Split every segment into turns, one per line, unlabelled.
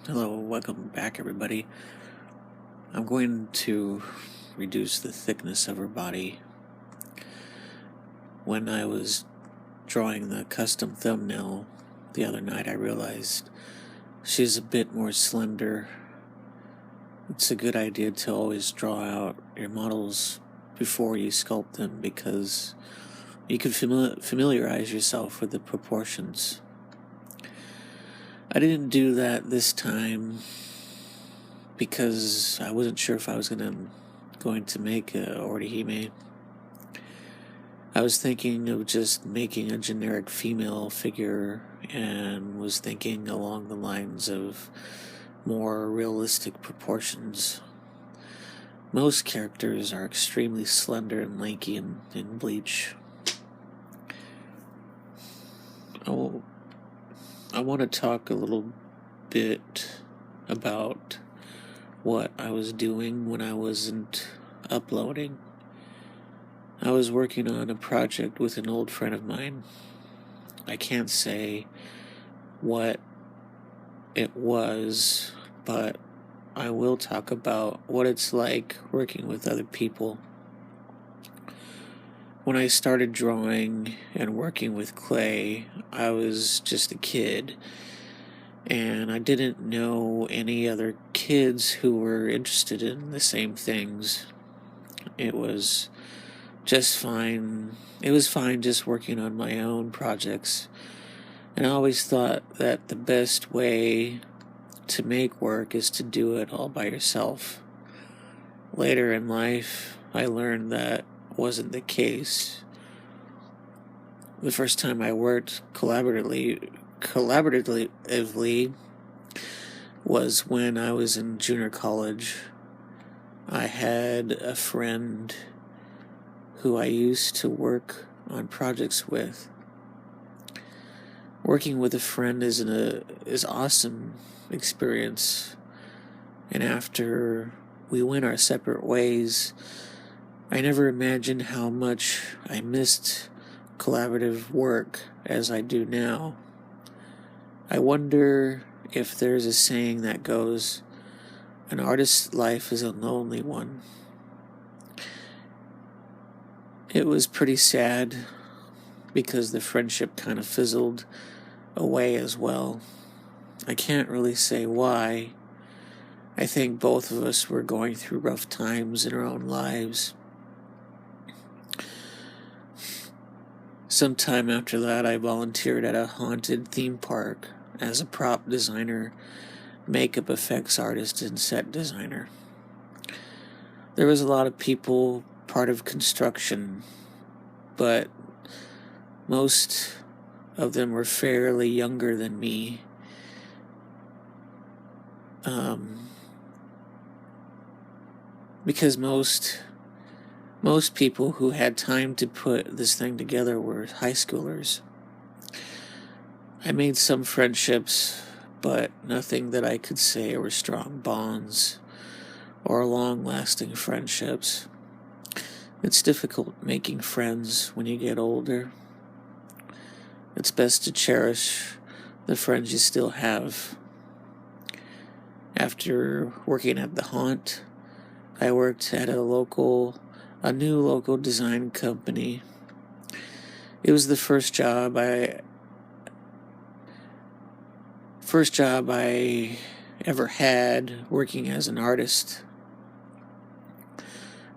Hello, welcome back, everybody. I'm going to reduce the thickness of her body. When I was drawing the custom thumbnail the other night, I realized she's a bit more slender. It's a good idea to always draw out your models before you sculpt them because you can familiarize yourself with the proportions. I didn't do that this time because I wasn't sure if I was going to make a Orihime. I was thinking of just making a generic female figure and was thinking along the lines of more realistic proportions. Most characters are extremely slender and lanky in Bleach. I want to talk a little bit about what I was doing when I wasn't uploading. I was working on a project with an old friend of mine. I can't say what it was, but I will talk about what it's like working with other people. When I started drawing and working with clay, I was just a kid, and I didn't know any other kids who were interested in the same things. It was just fine. It was fine just working on my own projects, and I always thought that the best way to make work is to do it all by yourself. Later in life, I learned that wasn't the case. The first time I worked collaboratively was when I was in junior college. I had a friend who I used to work on projects with. Working with a friend is awesome experience, and after we went our separate ways, I never imagined how much I missed collaborative work as I do now. I wonder if there's a saying that goes, "An artist's life is a lonely one." It was pretty sad because the friendship kind of fizzled away as well. I can't really say why. I think both of us were going through rough times in our own lives. Sometime after that, I volunteered at a haunted theme park as a prop designer, makeup effects artist, and set designer. There was a lot of people part of construction, but most of them were fairly younger than me. Because most people who had time to put this thing together were high schoolers. I made some friendships, but nothing that I could say were strong bonds or long-lasting friendships. It's difficult making friends when you get older. It's best to cherish the friends you still have. After working at the Haunt, I worked at a new local design company. It was the first job I ever had working as an artist.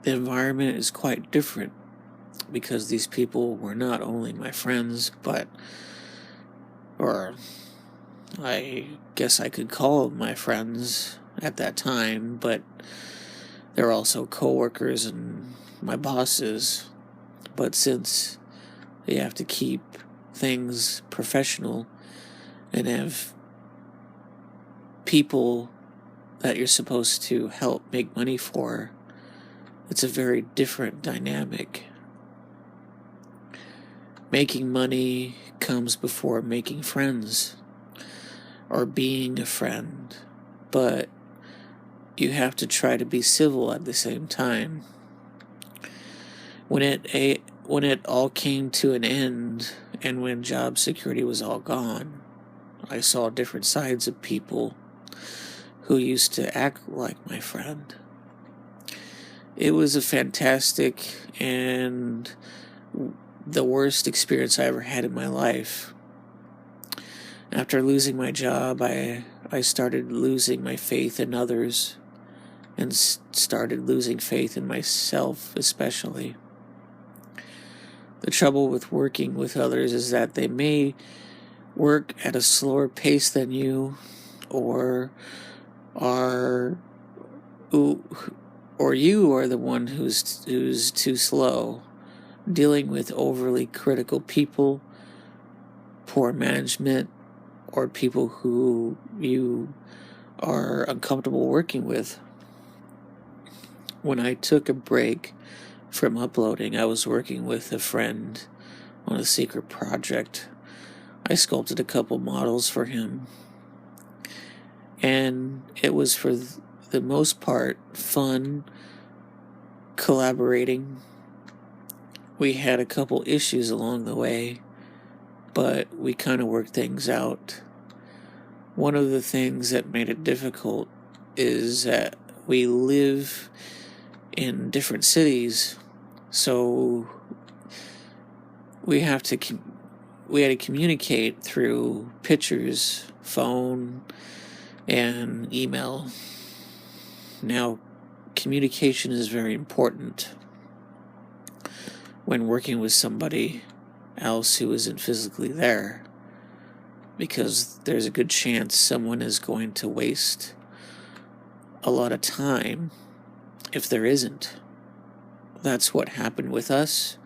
The environment is quite different because these people were not only my friends, or I guess I could call them my friends at that time, but they're also co-workers and my bosses. But since you have to keep things professional and have people that you're supposed to help make money for, it's a very different dynamic. Making money comes before making friends or being a friend, but you have to try to be civil at the same time. When it all came to an end and when job security was all gone, I saw different sides of people. who used to act like my friend. It was a fantastic and the worst experience I ever had in my life. After losing my job, I started losing my faith in others and started losing faith in myself, especially. The trouble with working with others is that they may work at a slower pace than you, or are or you are the one who's too slow, dealing with overly critical people, poor management, or people who you are uncomfortable working with. When I took a break from uploading, I was working with a friend on a secret project. I sculpted a couple models for him, and it was for the most part fun collaborating. We had a couple issues along the way, but we kind of worked things out. One of the things that made it difficult is that we live in different cities, so we had to communicate through pictures, phone, and email. Now, communication is very important when working with somebody else who isn't physically there, because there's a good chance someone is going to waste a lot of time if there isn't. That's what happened with us,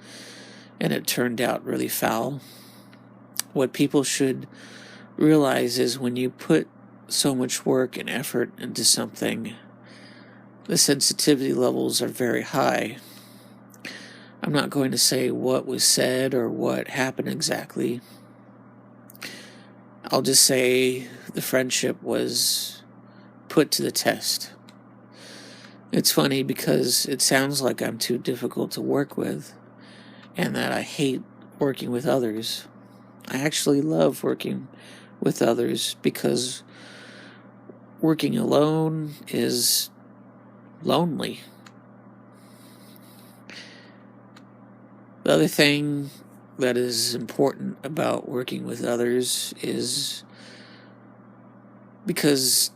and it turned out really foul. What people should realize is when you put so much work and effort into something, the sensitivity levels are very high. I'm not going to say what was said or what happened exactly. I'll just say the friendship was put to the test. It's funny because it sounds like I'm too difficult to work with and that I hate working with others. I actually love working with others because working alone is lonely. The other thing that is important about working with others is because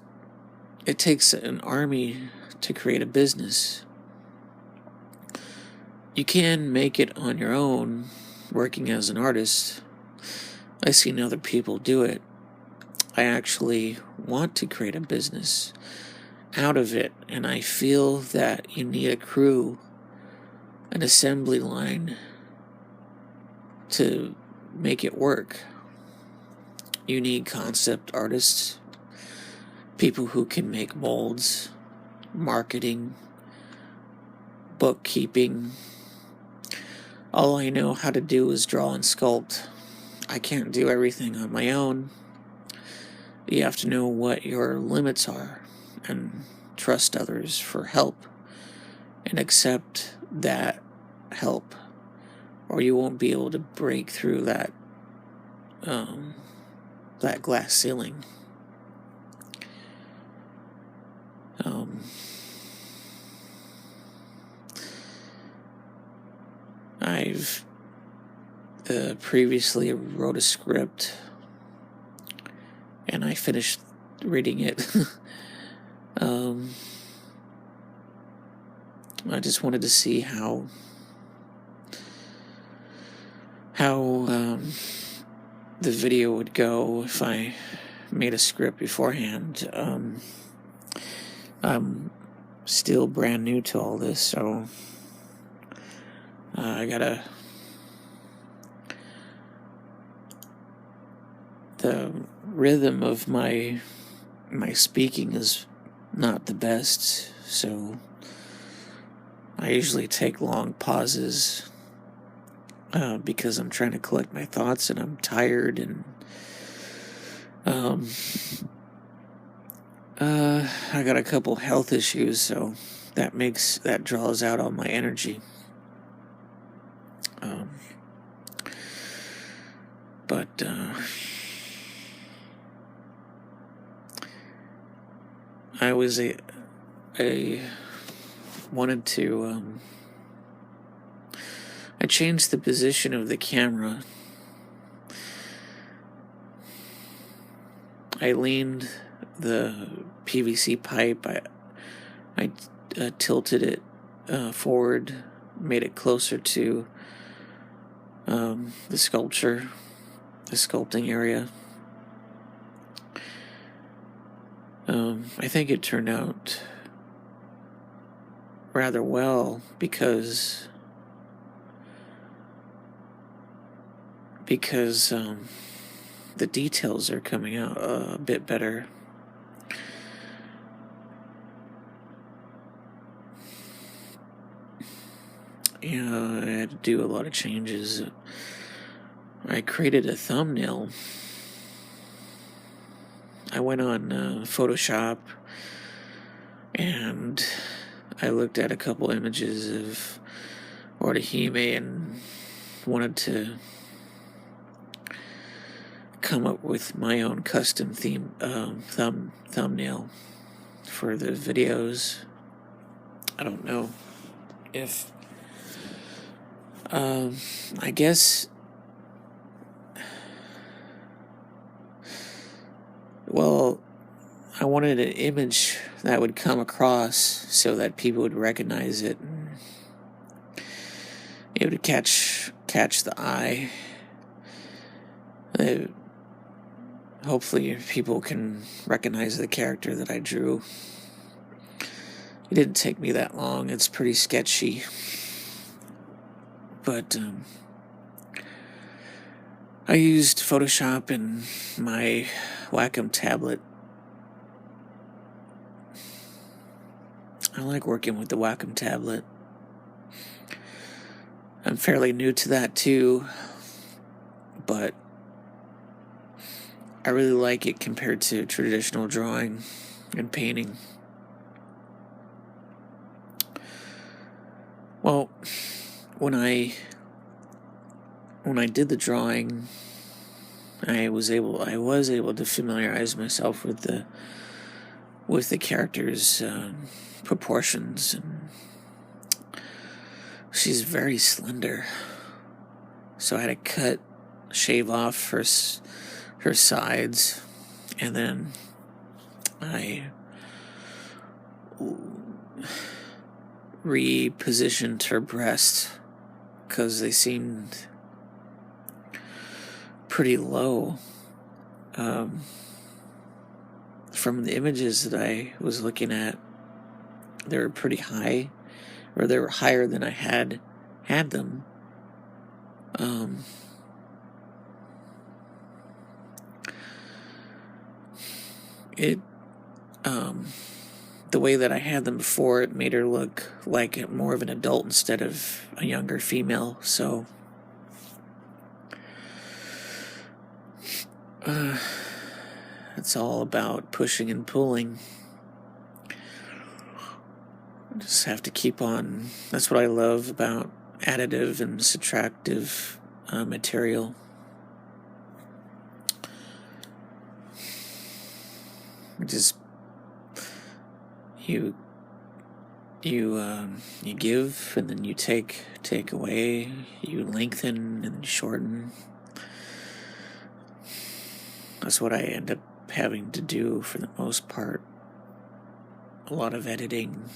it takes an army to create a business. You can make it on your own working as an artist. I've seen other people do it. I actually want to create a business out of it, and I feel that you need a crew, an assembly line to make it work. You need concept artists, people who can make molds, marketing, bookkeeping. All I know how to do is draw and sculpt. I can't do everything on my own. You have to know what your limits are and trust others for help and accept that help, or you won't be able to break through that glass ceiling. I've previously wrote a script, and I finished reading it. I just wanted to see how the video would go if I made a script beforehand. I'm still brand new to all this, so I gotta... The rhythm of my speaking is not the best, so I usually take long pauses because I'm trying to collect my thoughts and I'm tired, and I got a couple health issues, so that draws out all my energy. But I wanted to, I changed the position of the camera. I leaned the PVC pipe, I tilted it forward, made it closer to the sculpting area. I think it turned out rather well because the details are coming out a bit better. I had to do a lot of changes. I created a thumbnail. I went on Photoshop and I looked at a couple images of Orihime and wanted to come up with my own custom theme thumbnail for the videos. I don't know if I guess, well, I wanted an image that would come across so that people would recognize it and it would catch the eye. Hopefully people can recognize the character that I drew. It didn't take me that long. It's pretty sketchy. But I used Photoshop and my Wacom tablet. I like working with the Wacom tablet. I'm fairly new to that too, but I really like it compared to traditional drawing and painting. Well, when I did the drawing, I was able to familiarize myself with the character's proportions, and she's very slender, so I had to shave off her sides, and then I repositioned her breast because they seemed pretty low. From the images that I was looking at, they were pretty high, or they were higher than I had them. The way that I had them before, it made her look like more of an adult instead of a younger female, so it's all about pushing and pulling. Just have to keep on. That's what I love about additive and subtractive material. Just you give, and then you take away. You lengthen and shorten. That's what I end up having to do for the most part. A lot of editing.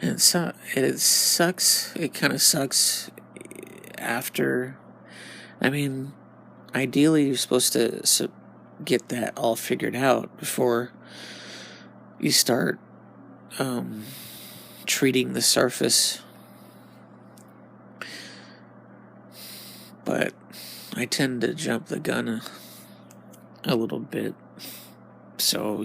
And it sucks. It kind of sucks after. I mean, ideally you're supposed to get that all figured out before you start treating the surface. But I tend to jump the gun a little bit. So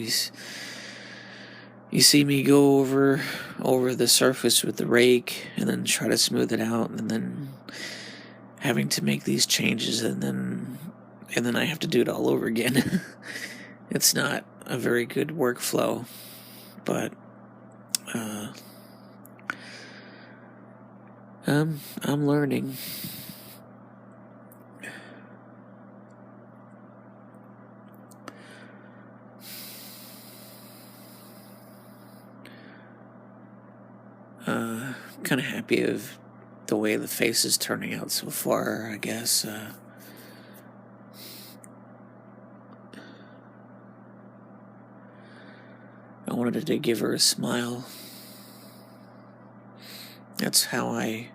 you see me go over the surface with the rake and then try to smooth it out, and then having to make these changes, and then I have to do it all over again. It's not a very good workflow, but I'm learning. kind of happy of the way the face is turning out so far, I guess. I wanted to give her a smile. That's how I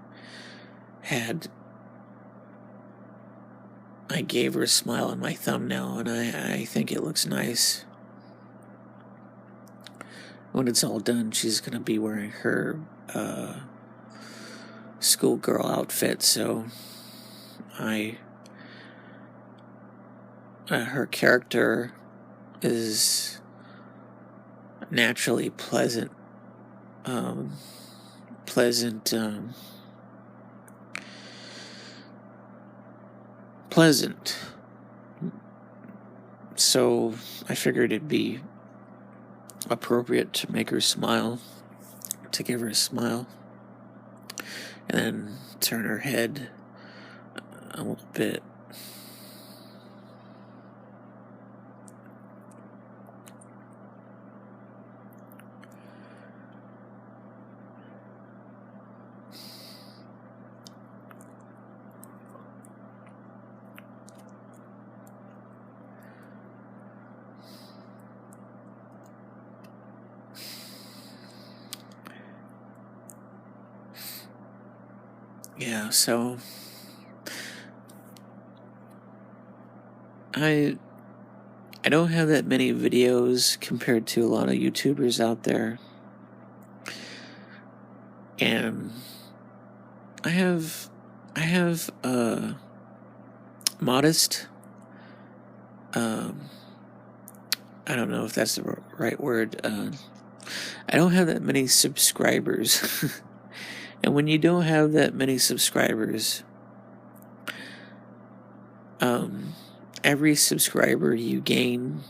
gave her a smile in my thumbnail, and I think it looks nice. When it's all done, she's going to be wearing her schoolgirl outfit, so her character is naturally pleasant, pleasant. So I figured it'd be appropriate to make her smile, to give her a smile, and then turn her head a little bit. Yeah, so I don't have that many videos compared to a lot of YouTubers out there, and I have modest, I don't know if that's the right word. I don't have that many subscribers. And when you don't have that many subscribers, every subscriber you gain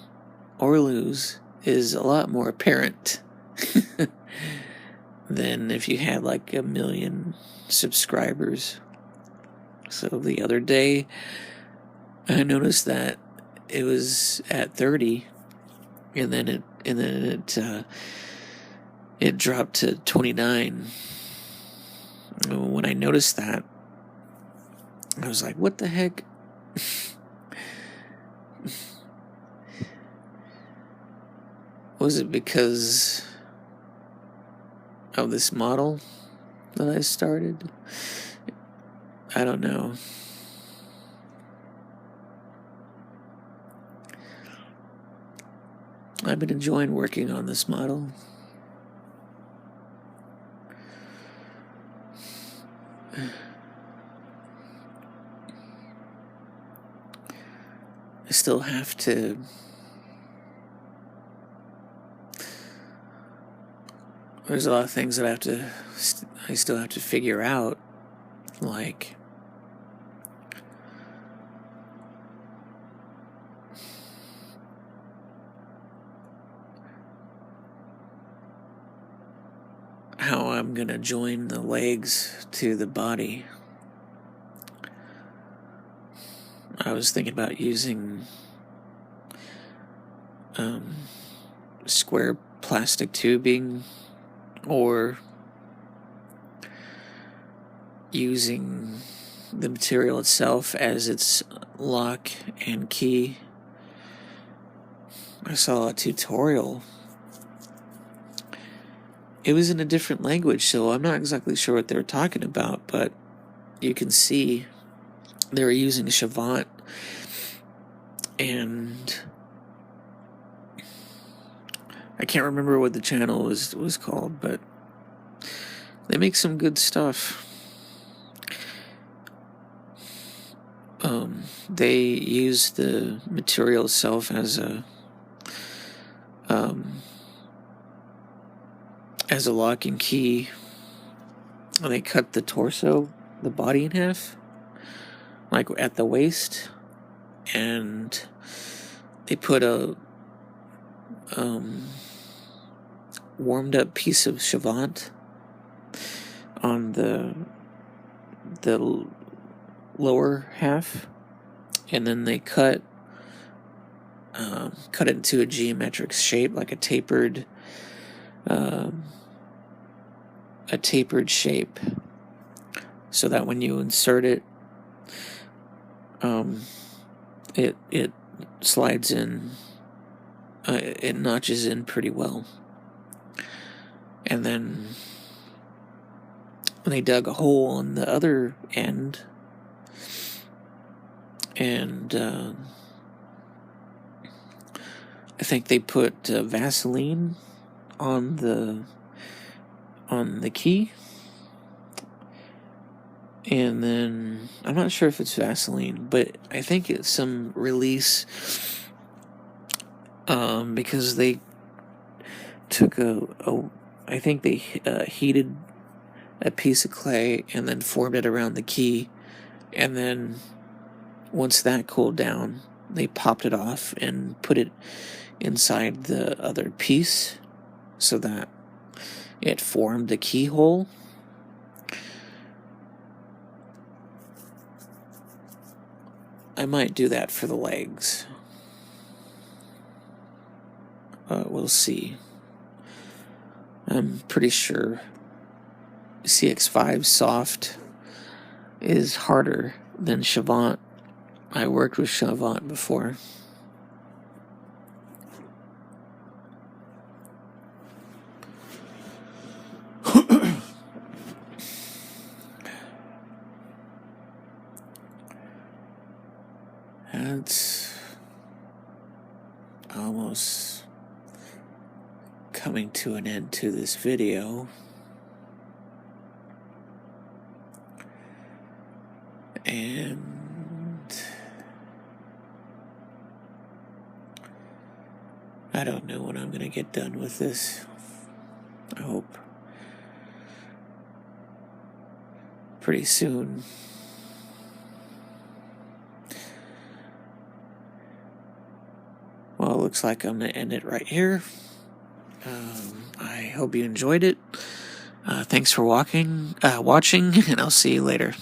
or lose is a lot more apparent than if you had like 1 million subscribers. So the other day, I noticed that it was at 30, and then it dropped to 29. When I noticed that, I was like, what the heck? Was it because of this model that I started? I don't know. I've been enjoying working on this model. I still have to there's a lot of things that I still have to figure out, like how I'm gonna join the legs to the body. I was thinking about using square plastic tubing, or using the material itself as its lock and key. I saw a tutorial. It was in a different language, so I'm not exactly sure what they were talking about, but you can see they were using Chavant, and I can't remember what the channel was called, but they make some good stuff. They use the material itself as a lock and key. And they cut the torso, the body in half, like at the waist, and they put a warmed up piece of Chavant on the lower half, and then they cut it into a geometric shape, like a tapered a tapered shape so that when you insert it, it slides in, it notches in pretty well. And then they dug a hole on the other end, and I think they put Vaseline on the key, and then I'm not sure if it's Vaseline, but I think it's some release, because they took I think they heated a piece of clay and then formed it around the key, and then once that cooled down, they popped it off and put it inside the other piece so that it formed the keyhole. I might do that for the legs. We'll see. I'm pretty sure CX5 Soft is harder than Chavant. I worked with Chavant before. That's almost coming to an end to this video. And I don't know when I'm going to get done with this. I hope pretty soon. Well, it looks like I'm going to end it right here. I hope you enjoyed it. Thanks for watching, and I'll see you later.